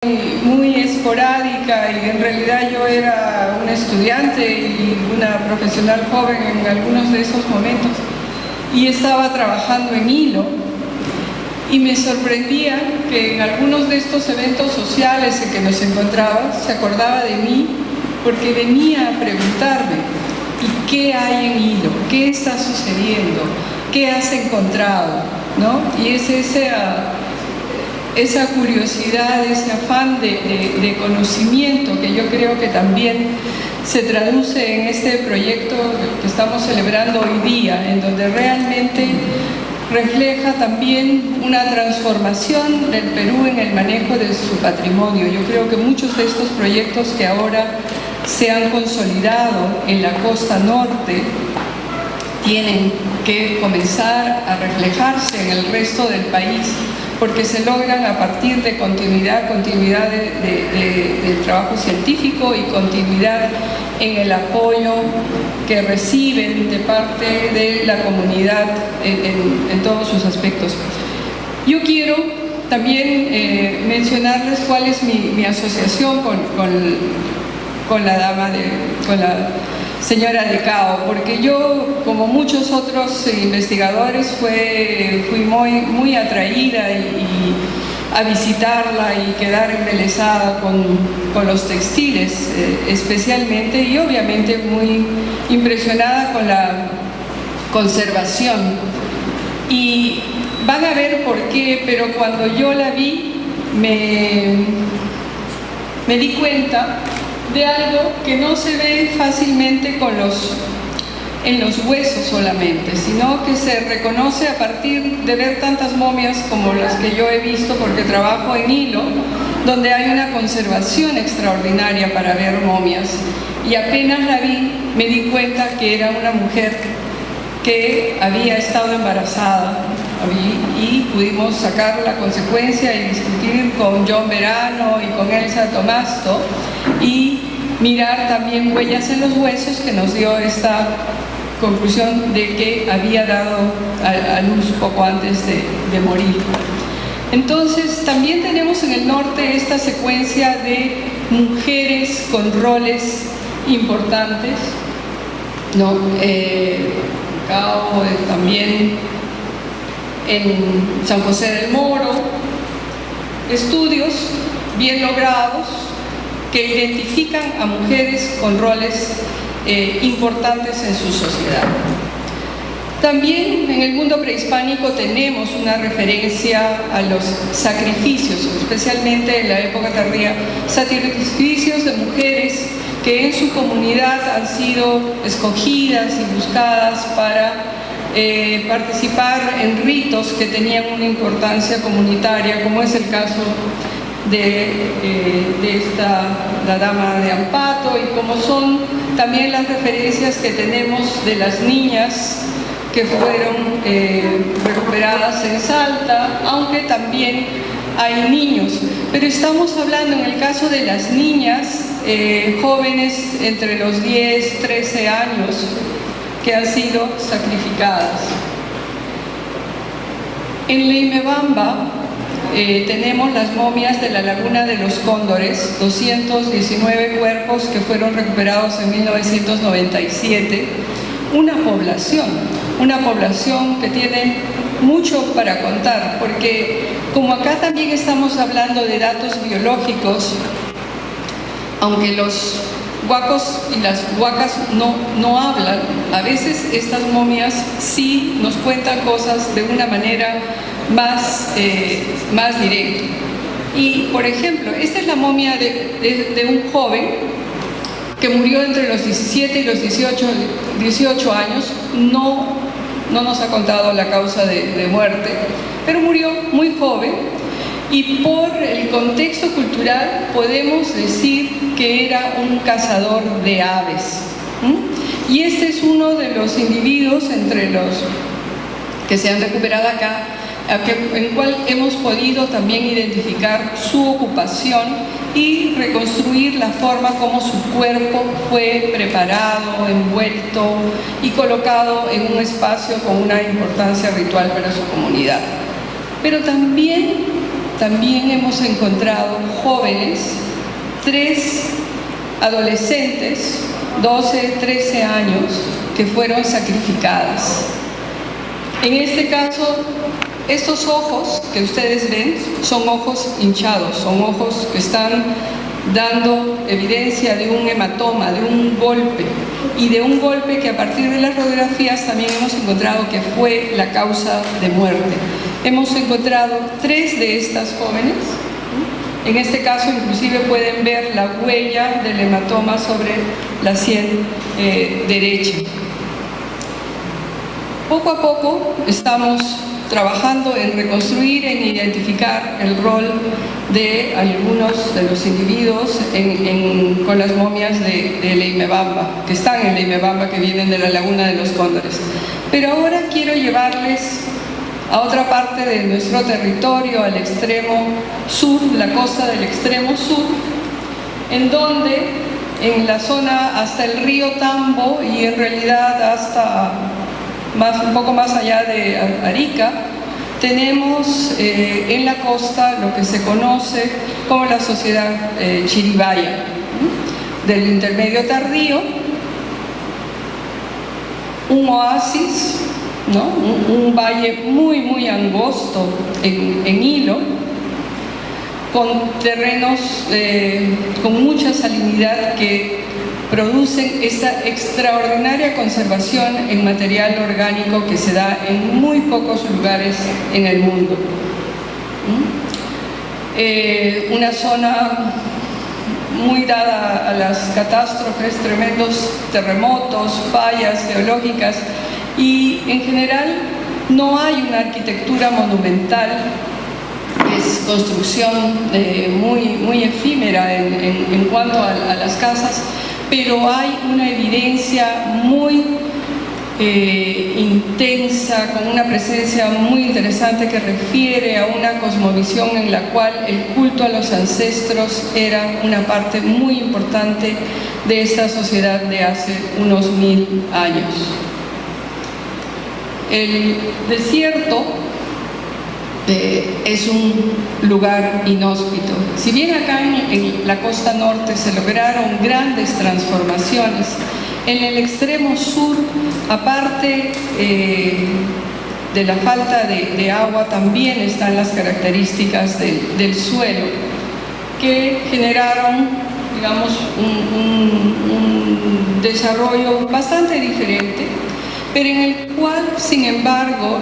muy esporádica y en realidad yo era una estudiante y una profesional joven en algunos de esos momentos y estaba trabajando en hilo y me sorprendía que en algunos de estos eventos sociales en que nos encontraba se acordaba de mí porque venía a preguntarme ¿y qué hay en hilo? ¿Qué está sucediendo? ¿Qué has encontrado? ¿No? Y es esa curiosidad, ese afán de conocimiento que yo creo que también se traduce en este proyecto que estamos celebrando hoy día, en donde realmente refleja también una transformación del Perú en el manejo de su patrimonio. Yo creo que muchos de estos proyectos que ahora se han consolidado en la costa norte tienen que comenzar a reflejarse en el resto del país, porque se logran a partir de continuidad del trabajo científico y continuidad en el apoyo que reciben de parte de la comunidad en todos sus aspectos. Yo quiero también mencionarles cuál es mi asociación con la señora de Cao, porque yo, como muchos otros investigadores, fui muy atraída a visitarla y quedar embelesada con los textiles especialmente, y obviamente muy impresionada con la conservación. Y van a ver por qué, pero cuando yo la vi me di cuenta de algo que no se ve fácilmente en los huesos solamente, sino que se reconoce a partir de ver tantas momias como las que yo he visto, porque trabajo en hilo, donde hay una conservación extraordinaria para ver momias. Y apenas la vi, me di cuenta que era una mujer que había estado embarazada, y pudimos sacar la consecuencia y discutir con John Verano y con Elsa Tomasto y mirar también huellas en los huesos, que nos dio esta conclusión de que había dado a luz poco antes de morir. Entonces también tenemos en el norte esta secuencia de mujeres con roles importantes, ¿no? También en San José del Moro, estudios bien logrados que identifican a mujeres con roles importantes en su sociedad. También en el mundo prehispánico tenemos una referencia a los sacrificios, especialmente en la época tardía, sacrificios de mujeres que en su comunidad han sido escogidas y buscadas para participar en ritos que tenían una importancia comunitaria, como es el caso de la dama de Ampato, y como son también las referencias que tenemos de las niñas que fueron recuperadas en Salta, aunque también hay niños. Pero estamos hablando en el caso de las niñas, jóvenes entre los 10, 13 años, que han sido sacrificadas. En Leimebamba tenemos las momias de la Laguna de los Cóndores, 219 cuerpos que fueron recuperados en 1997, una población que tiene mucho para contar, porque como acá también estamos hablando de datos biológicos, aunque los huacos y las huacas no hablan, a veces estas momias sí nos cuentan cosas de una manera más directa. Y, por ejemplo, esta es la momia de un joven que murió entre los 17 y los 18 años. No nos ha contado la causa de muerte, pero murió muy joven. Y por el contexto cultural podemos decir que era un cazador de aves. Y este es uno de los individuos entre los que se han recuperado acá, en el cual hemos podido también identificar su ocupación y reconstruir la forma como su cuerpo fue preparado, envuelto y colocado en un espacio con una importancia ritual para su comunidad. Pero también también hemos encontrado jóvenes, 3 adolescentes, 12, 13 años, que fueron sacrificadas. En este caso, estos ojos que ustedes ven son ojos hinchados, son ojos que están dando evidencia de un hematoma, de un golpe, y de un golpe que a partir de las radiografías también hemos encontrado que fue la causa de muerte. Hemos encontrado 3 de estas jóvenes. En este caso inclusive pueden ver la huella del hematoma sobre la sien derecha. Poco a poco estamos trabajando en reconstruir, en identificar el rol de algunos de los individuos con las momias de Leimebamba, que están en Leimebamba, que vienen de la Laguna de los Cóndores. Pero ahora quiero llevarles a otra parte de nuestro territorio, al extremo sur, la costa del extremo sur, en donde, en la zona hasta el río Tambo y en realidad hasta un poco más allá de Arica, tenemos en la costa lo que se conoce como la sociedad Chiribaya, del intermedio tardío, un oasis, ¿no? Un valle muy angosto en hilo, con terrenos con mucha salinidad que producen esta extraordinaria conservación en material orgánico que se da en muy pocos lugares en el mundo. Una zona muy dada a las catástrofes, tremendos terremotos, fallas geológicas, y en general no hay una arquitectura monumental, es construcción muy efímera en cuanto a las casas, pero hay una evidencia muy intensa, con una presencia muy interesante que refiere a una cosmovisión en la cual el culto a los ancestros era una parte muy importante de esta sociedad de hace unos 1000 años. El desierto es un lugar inhóspito. Si bien acá en la costa norte se lograron grandes transformaciones, en el extremo sur, aparte de la falta de agua, también están las características del suelo, que generaron, digamos, un desarrollo bastante diferente, pero en el cual, sin embargo,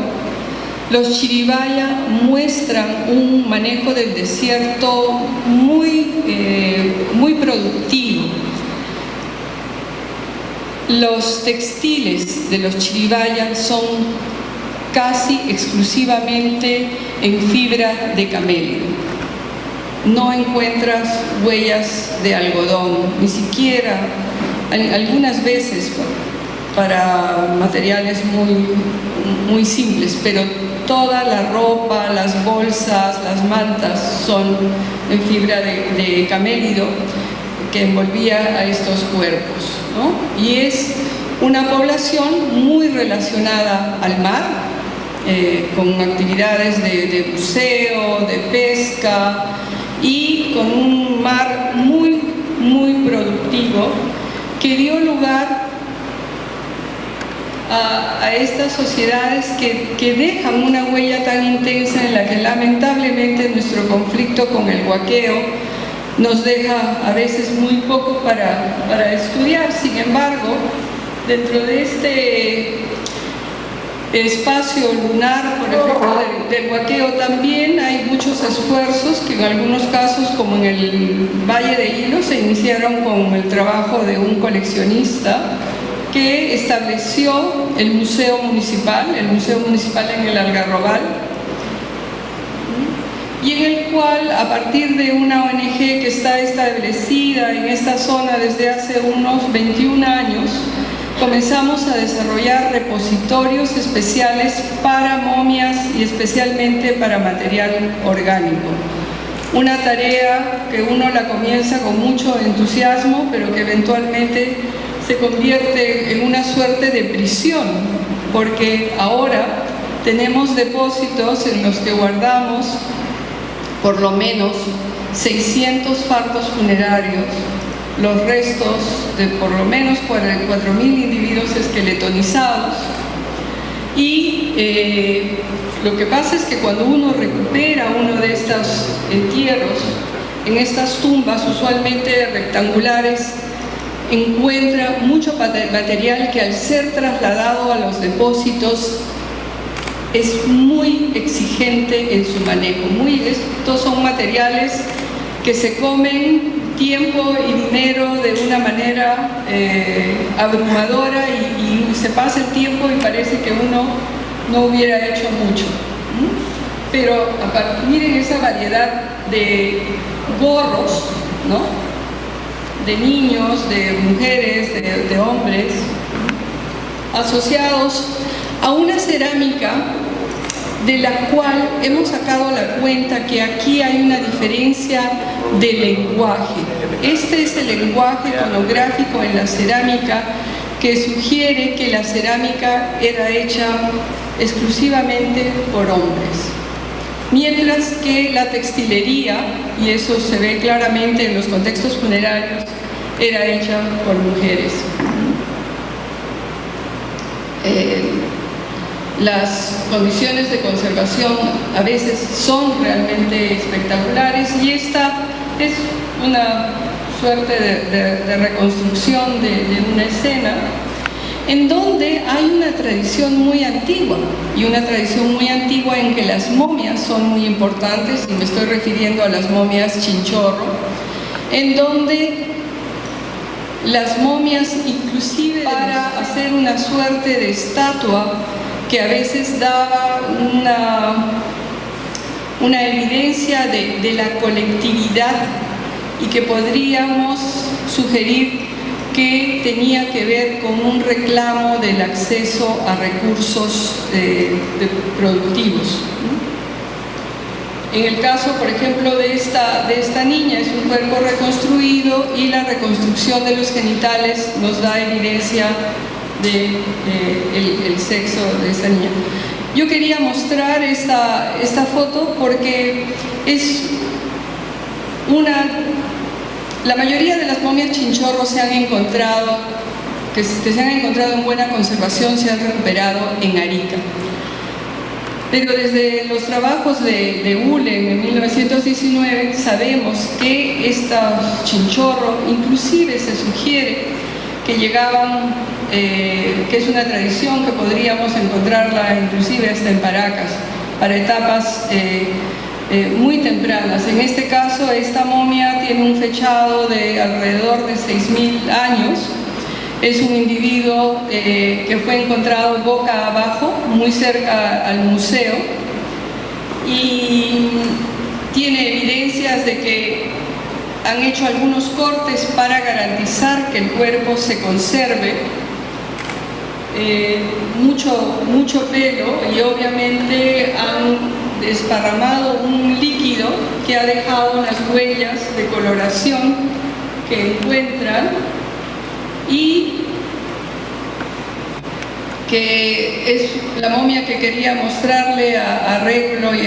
los Chiribaya muestran un manejo del desierto muy productivo. Los textiles de los Chiribaya son casi exclusivamente en fibra de camelio. No encuentras huellas de algodón, ni siquiera, algunas veces para materiales muy simples, pero toda la ropa, las bolsas, las mantas son en fibra de camélido que envolvía a estos cuerpos, ¿no? Y es una población muy relacionada al mar, con actividades de buceo, de pesca, y con un mar muy productivo que dio lugar a estas sociedades que dejan una huella tan intensa, en la que lamentablemente nuestro conflicto con el huaqueo nos deja a veces muy poco para estudiar. Sin embargo, dentro de este espacio lunar, por ejemplo, del huaqueo, también hay muchos esfuerzos que en algunos casos, como en el Valle de Hilo, se iniciaron con el trabajo de un coleccionista que estableció el Museo Municipal en el Algarrobal, y en el cual, a partir de una ONG que está establecida en esta zona desde hace unos 21 años, comenzamos a desarrollar repositorios especiales para momias y especialmente para material orgánico. Una tarea que uno la comienza con mucho entusiasmo, pero que eventualmente se convierte en una suerte de prisión, porque ahora tenemos depósitos en los que guardamos por lo menos 600 fardos funerarios, los restos de por lo menos 4.000 individuos esqueletonizados. Y lo que pasa es que cuando uno recupera uno de estos entierros, en estas tumbas usualmente rectangulares, encuentra mucho material que al ser trasladado a los depósitos es muy exigente en su manejo. Estos son materiales que se comen tiempo y dinero de una manera abrumadora y se pasa el tiempo y parece que uno no hubiera hecho mucho. Pero miren esa variedad de gorros, ¿no? De niños, de mujeres, de hombres, asociados a una cerámica de la cual hemos sacado la cuenta que aquí hay una diferencia de lenguaje. Este es el lenguaje iconográfico en la cerámica que sugiere que la cerámica era hecha exclusivamente por hombres, mientras que la textilería, y eso se ve claramente en los contextos funerarios, era hecha por mujeres. Las condiciones de conservación a veces son realmente espectaculares y esta es una suerte de reconstrucción de una escena en donde hay una tradición muy antigua, y una tradición muy antigua en que las momias son muy importantes, y me estoy refiriendo a las momias Chinchorro, en donde las momias, inclusive para hacer una suerte de estatua que a veces daba una evidencia de la colectividad y que podríamos sugerir que tenía que ver con un reclamo del acceso a recursos productivos. En el caso, por ejemplo, de esta niña, es un cuerpo reconstruido y la reconstrucción de los genitales nos da evidencia del sexo de esta niña. Yo quería mostrar esta foto porque es la mayoría de las momias Chinchorro se han encontrado, que se han encontrado en buena conservación, se han recuperado en Arica. Pero desde los trabajos de Ulen en 1919 sabemos que estos Chinchorro, inclusive se sugiere que llegaban, que es una tradición que podríamos encontrarla inclusive hasta en Paracas, para etapas muy tempranas. En este caso, esta momia tiene un fechado de alrededor de 6.000 años. Es un individuo que fue encontrado boca abajo, muy cerca al museo, y tiene evidencias de que han hecho algunos cortes para garantizar que el cuerpo se conserve. Mucho pelo, y obviamente han desparramado un líquido que ha dejado las huellas de coloración que encuentran, y que es la momia que quería mostrarle a Régulo y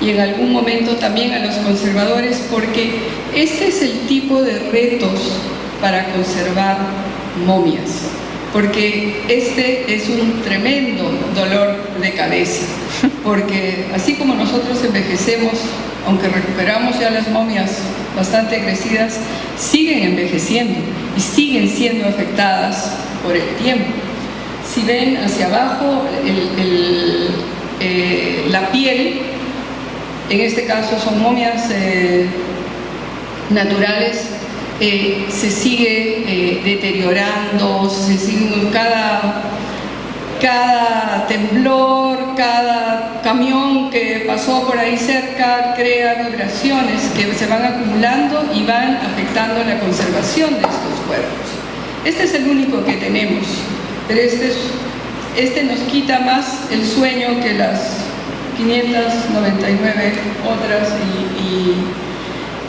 en algún momento también a los conservadores, porque este es el tipo de retos para conservar momias, porque este es un tremendo dolor de cabeza, porque así como nosotros envejecemos, aunque recuperamos ya las momias bastante crecidas, siguen envejeciendo y siguen siendo afectadas por el tiempo. Si ven hacia abajo, la piel, en este caso son momias naturales, se sigue deteriorando, se sigue cada temblor, cada camión que pasó por ahí cerca crea vibraciones que se van acumulando y van afectando la conservación de estos cuerpos. Este es el único que tenemos, pero este nos quita más el sueño que las 599 otras,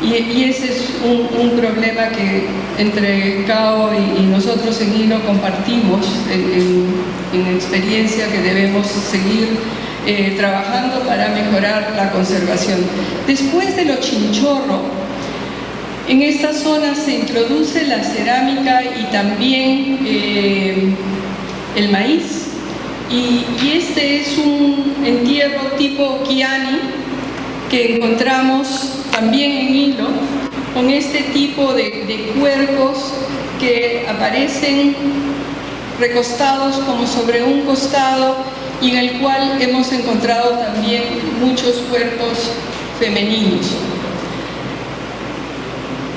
y ese es un problema que entre CAO y nosotros en Hilo compartimos en experiencia, que debemos seguir trabajando para mejorar la conservación. Después de lo chinchorro, en esta zona se introduce la cerámica y también el maíz. Y este es un entierro tipo Kiani que encontramos también en Hilo, con este tipo de cuerpos que aparecen recostados como sobre un costado y en el cual hemos encontrado también muchos cuerpos femeninos.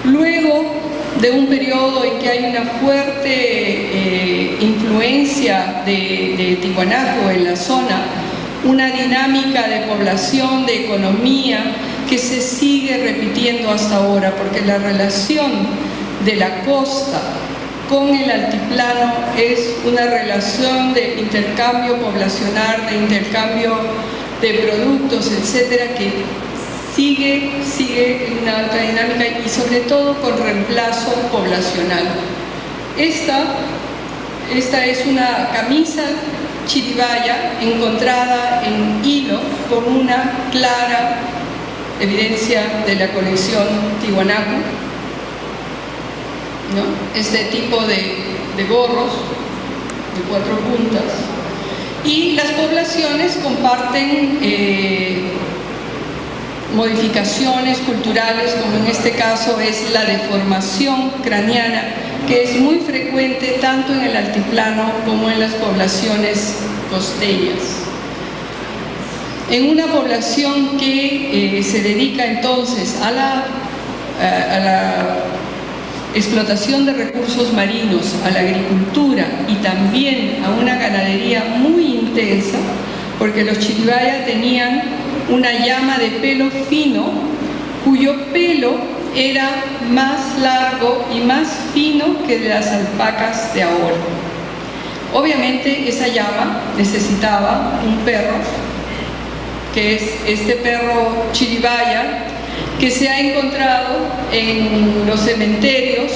Luego de un periodo en que hay una fuerte influencia de Tiwanaku en la zona, una dinámica de población, de economía, que se sigue repitiendo hasta ahora, porque la relación de la costa con el altiplano es una relación de intercambio poblacional, de intercambio de productos, etcétera, que sigue una alta dinámica y sobre todo con reemplazo poblacional. Esta es una camisa chiribaya encontrada en Hilo con una clara evidencia de la colección Tiwanaku, ¿no? Este tipo de gorros de 4 puntas. Y las poblaciones comparten modificaciones culturales, como en este caso es la deformación craneana, que es muy frecuente tanto en el altiplano como en las poblaciones costeñas. En una población que se dedica entonces a la explotación de recursos marinos, a la agricultura y también a una ganadería muy intensa, porque los chiribaya tenían una llama de pelo fino, cuyo pelo era más largo y más fino que de las alpacas de ahora. Obviamente esa llama necesitaba un perro, que es este perro chiribaya, que se ha encontrado en los cementerios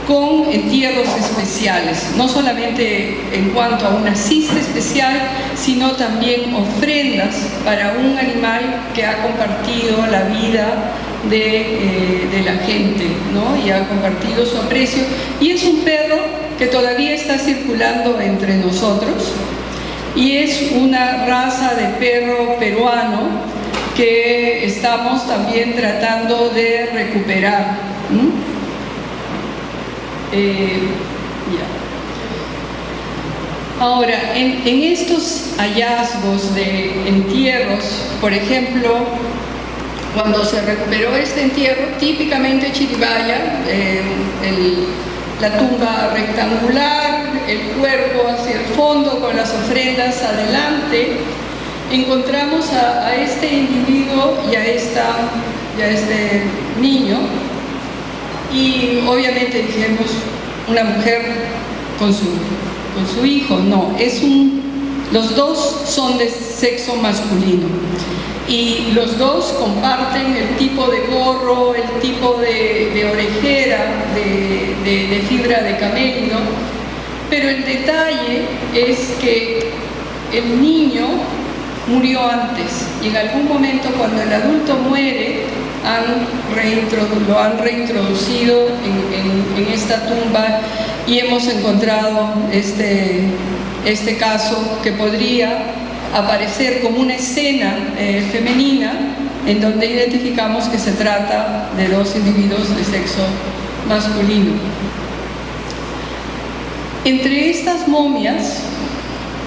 con entierros especiales, no solamente en cuanto a una cista especial, sino también ofrendas para un animal que ha compartido la vida de la gente, ¿no? Y ha compartido su aprecio. Y es un perro que todavía está circulando entre nosotros y es una raza de perro peruano que estamos también tratando de recuperar. Ahora, en estos hallazgos de entierros, por ejemplo, cuando se recuperó este entierro, típicamente chiribaya, la tumba rectangular, el cuerpo hacia el fondo con las ofrendas adelante, encontramos a este individuo y a este niño, y obviamente dijimos una mujer con su hijo. No, los dos son de sexo masculino y los dos comparten el tipo de gorro, el tipo de orejera de fibra de camello, pero el detalle es que el niño murió antes y en algún momento, cuando el adulto muere, lo han reintroducido en esta tumba y hemos encontrado este caso que podría aparecer como una escena femenina, en donde identificamos que se trata de 2 individuos de sexo masculino. Entre estas momias,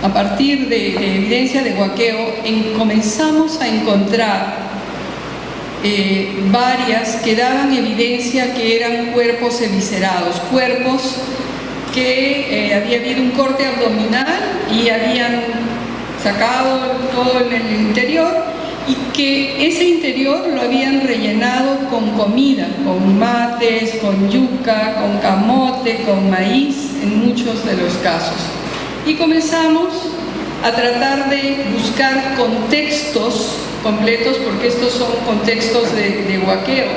a partir de evidencia de huaqueo, comenzamos a encontrar varias que daban evidencia que eran cuerpos eviscerados, cuerpos que había habido un corte abdominal y habían sacado todo en el interior, y que ese interior lo habían rellenado con comida, con mates, con yuca, con camote, con maíz, en muchos de los casos. Y comenzamos a tratar de buscar contextos completos, porque estos son contextos de huaqueo.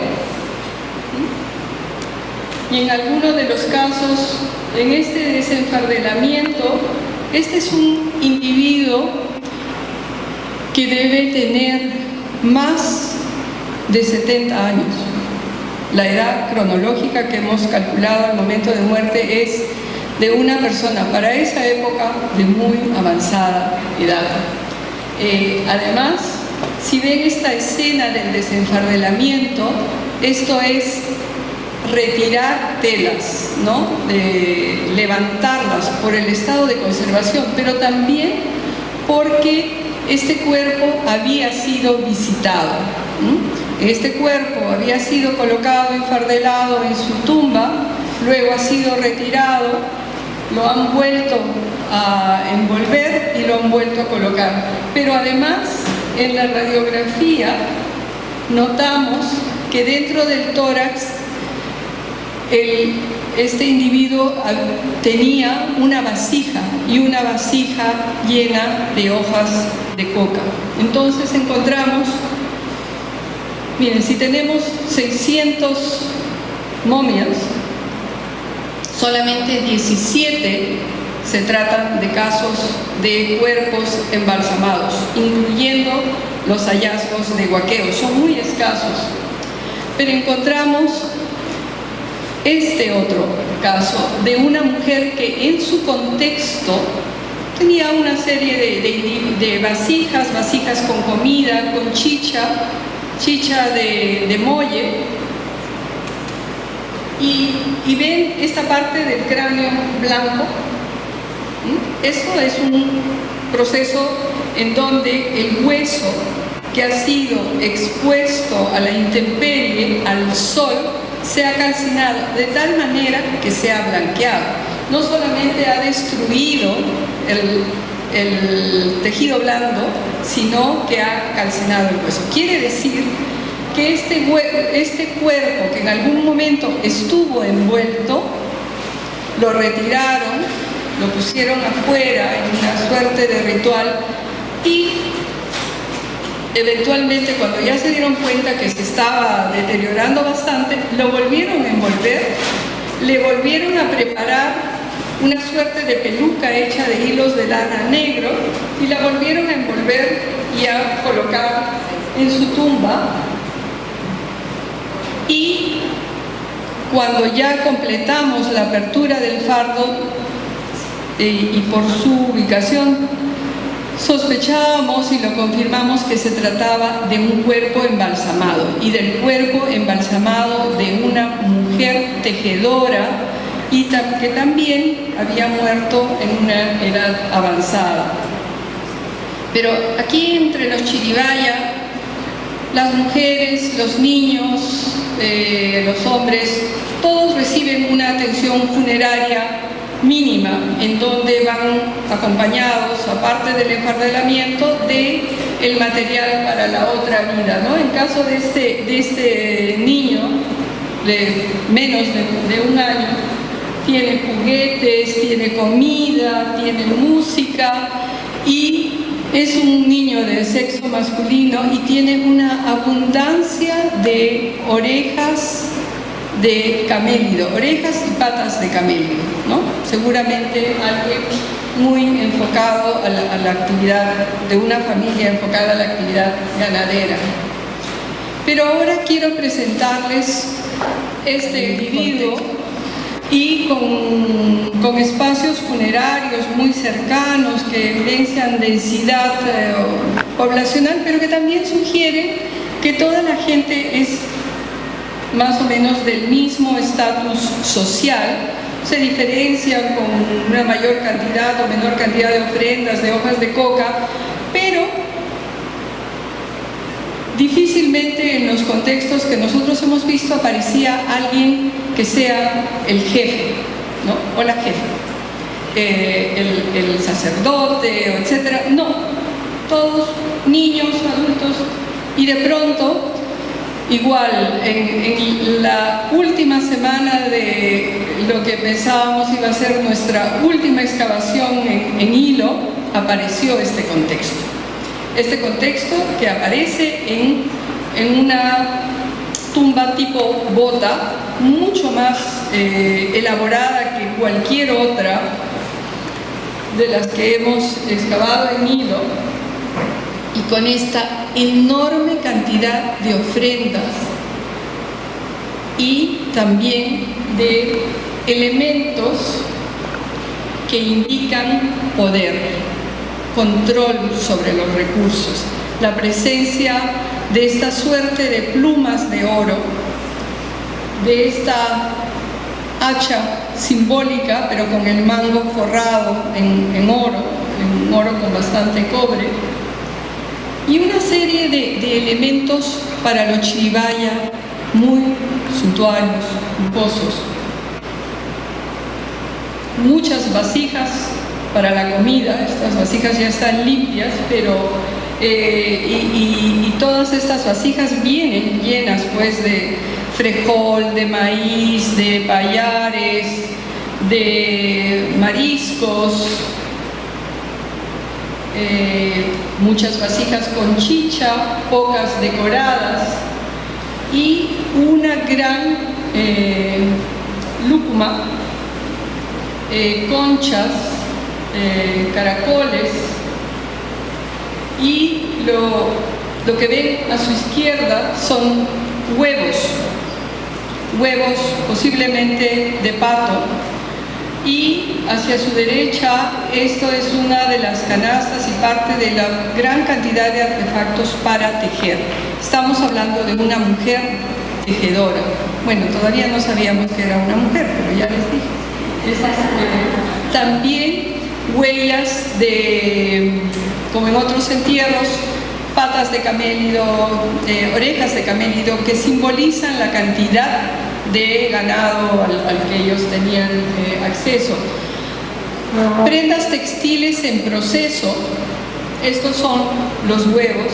Y en algunos de los casos, en este desenfardelamiento, este es un individuo que debe tener más de 70 años. La edad cronológica que hemos calculado al momento de muerte es de una persona para esa época de muy avanzada edad. Además, si ven esta escena del desenfardelamiento, esto es retirar telas, ¿no? De levantarlas por el estado de conservación, pero también porque este cuerpo había sido visitado. Este cuerpo había sido colocado, enfardelado en su tumba, luego ha sido retirado, lo han vuelto a envolver y lo han vuelto a colocar. Pero además, en la radiografía notamos que dentro del tórax este individuo tenía una vasija, y una vasija llena de hojas de coca. Entonces encontramos, miren, si tenemos 600 momias, solamente 17 se tratan de casos de cuerpos embalsamados, incluyendo los hallazgos de huaqueos, son muy escasos. Pero encontramos este otro caso de una mujer que en su contexto tenía una serie de vasijas con comida, con chicha de molle, y ven esta parte del cráneo blanco. Esto es un proceso en donde el hueso que ha sido expuesto a la intemperie, al sol, se ha calcinado de tal manera que se ha blanqueado. No solamente ha destruido el tejido blando, sino que ha calcinado el hueso. Quiere decir que este cuerpo que en algún momento estuvo envuelto, lo retiraron, lo pusieron afuera en una suerte de ritual, y eventualmente, cuando ya se dieron cuenta que se estaba deteriorando bastante, lo volvieron a envolver, le volvieron a preparar una suerte de peluca hecha de hilos de lana negro y la volvieron a envolver y a colocar en su tumba. Y cuando ya completamos la apertura del fardo y por su ubicación, sospechábamos y lo confirmamos que se trataba de un cuerpo embalsamado, y del cuerpo embalsamado de una mujer tejedora, y que también había muerto en una edad avanzada. Pero aquí entre los Chiribaya, las mujeres, los niños, los hombres, todos reciben una atención funeraria mínima, en donde van acompañados, aparte del enfardelamiento, de el material para la otra vida, ¿no? En caso de este niño de menos de un año, tiene juguetes, tiene comida, tiene música, y es un niño de sexo masculino y tiene una abundancia de orejas de camélido, orejas y patas de camélido, ¿no? Seguramente alguien muy enfocado a la actividad, de una familia enfocada a la actividad ganadera. Pero ahora quiero presentarles este individuo, y con espacios funerarios muy cercanos que evidencian densidad poblacional, pero que también sugieren que toda la gente es más o menos del mismo estatus social. Se diferencian con una mayor cantidad o menor cantidad de ofrendas, de hojas de coca, pero difícilmente en los contextos que nosotros hemos visto aparecía alguien que sea el jefe, ¿no? O la jefa, el sacerdote, etc. No, todos niños, adultos, y de pronto, igual, en la última semana de lo que pensábamos iba a ser nuestra última excavación en Hilo, apareció este contexto. Este contexto que aparece en una tumba tipo bota, mucho más elaborada que cualquier otra de las que hemos excavado en Hilo, y con esta enorme cantidad de ofrendas y también de elementos que indican poder, control sobre los recursos, la presencia de esta suerte de plumas de oro, de esta hacha simbólica, pero con el mango forrado en oro con bastante cobre, y una serie de elementos para los chiribaya muy suntuarios, lujosos. Muchas vasijas para la comida, estas vasijas ya están limpias, pero y todas estas vasijas vienen llenas pues de frejol, de maíz, de payares, de mariscos, muchas vasijas con chicha, pocas decoradas y una gran lúcuma, conchas, caracoles, y lo que ven a su izquierda son huevos posiblemente de pato, y hacia su derecha esto es una de las canastas y parte de la gran cantidad de artefactos para tejer. Estamos hablando de una mujer tejedora. Bueno, todavía no sabíamos que era una mujer, pero ya les dije. También huellas de, como en otros entierros, patas de camélido, orejas de camélido, que simbolizan la cantidad de ganado al que ellos tenían acceso. Prendas textiles en proceso, estos son los huevos.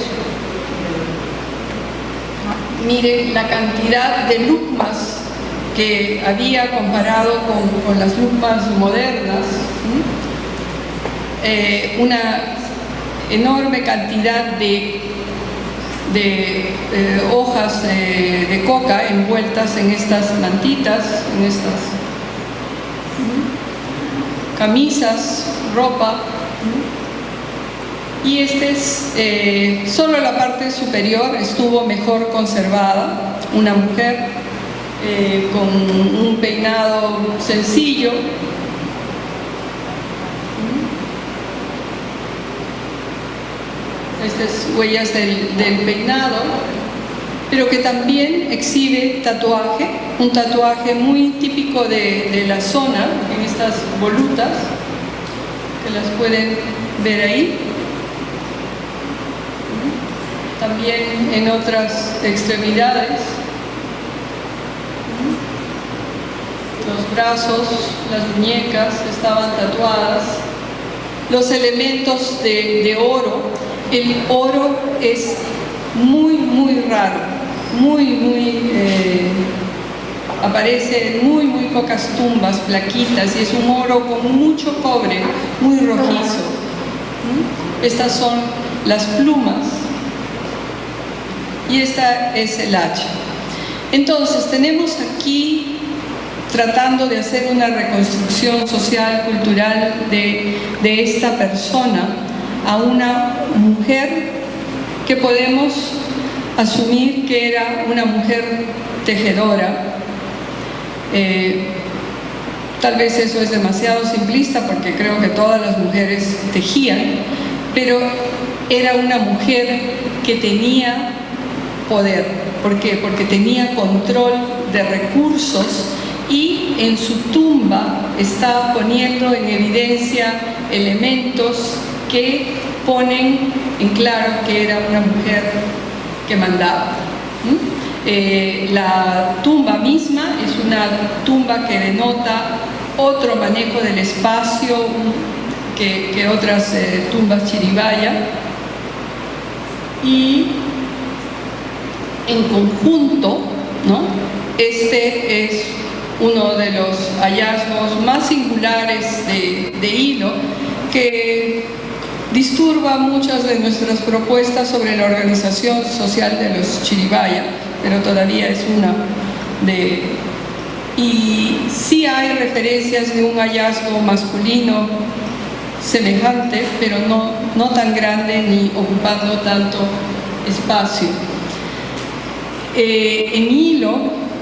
Miren la cantidad de lucmas que había comparado con las lucmas modernas. Una enorme cantidad de hojas de coca envueltas en estas mantitas, en estas camisas, ropa. Y solo la parte superior estuvo mejor conservada, una mujer con un peinado sencillo. Estas huellas del peinado, pero que también exhibe tatuaje, un tatuaje muy típico de la zona, en estas volutas, que las pueden ver ahí. También en otras extremidades, los brazos, las muñecas estaban tatuadas. Los elementos de oro, el oro es muy raro, aparece en muy pocas tumbas, plaquitas, y es un oro con mucho cobre, muy rojizo. Estas son las plumas y esta es el hacha. Entonces tenemos aquí, tratando de hacer una reconstrucción social, cultural de esta persona, a una mujer que podemos asumir que era una mujer tejedora. Tal vez eso es demasiado simplista porque creo que todas las mujeres tejían, pero era una mujer que tenía poder. ¿Por qué? Porque tenía control de recursos y en su tumba está poniendo en evidencia elementos que ponen en claro que era una mujer que mandaba. La tumba misma es una tumba que denota otro manejo del espacio que otras tumbas chiribaya, y en conjunto, ¿no? Este es uno de los hallazgos más singulares de hilo que disturba muchas de nuestras propuestas sobre la organización social de los chiribaya, pero todavía es una de... Y sí hay referencias de un hallazgo masculino semejante, pero no tan grande ni ocupando tanto espacio. En Hilo,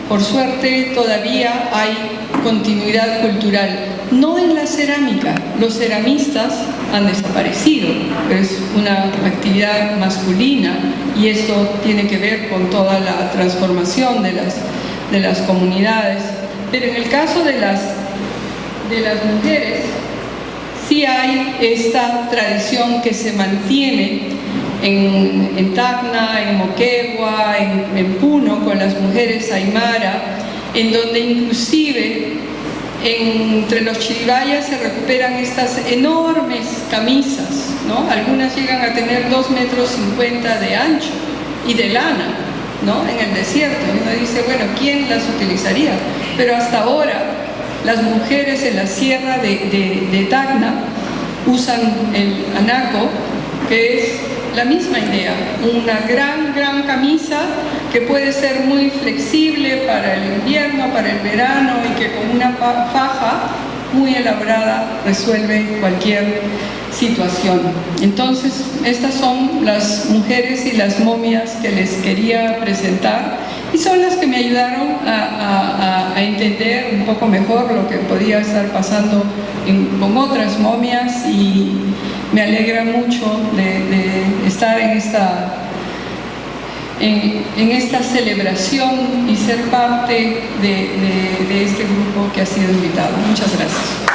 por suerte, todavía hay continuidad cultural, no en la cerámica. Los ceramistas han desaparecido, es una actividad masculina y esto tiene que ver con toda la transformación de las comunidades. Pero en el caso de las mujeres, sí hay esta tradición que se mantiene en Tacna, en Moquegua, en Puno, con las mujeres aymara, en donde inclusive entre los chiribayas se recuperan estas enormes camisas, ¿no? Algunas llegan a tener 2,50 metros de ancho y de lana, ¿no? En el desierto. Y uno dice, bueno, ¿quién las utilizaría? Pero hasta ahora las mujeres en la sierra de Tacna usan el anaco, que es la misma idea, una gran camisa que puede ser muy flexible para el invierno, para el verano, y que con una faja muy elaborada resuelve cualquier situación. Entonces, estas son las mujeres y las momias que les quería presentar, y son las que me ayudaron a entender un poco mejor lo que podía estar pasando con otras momias, y me alegra mucho de estar en esta celebración y ser parte de este grupo que ha sido invitado. Muchas gracias.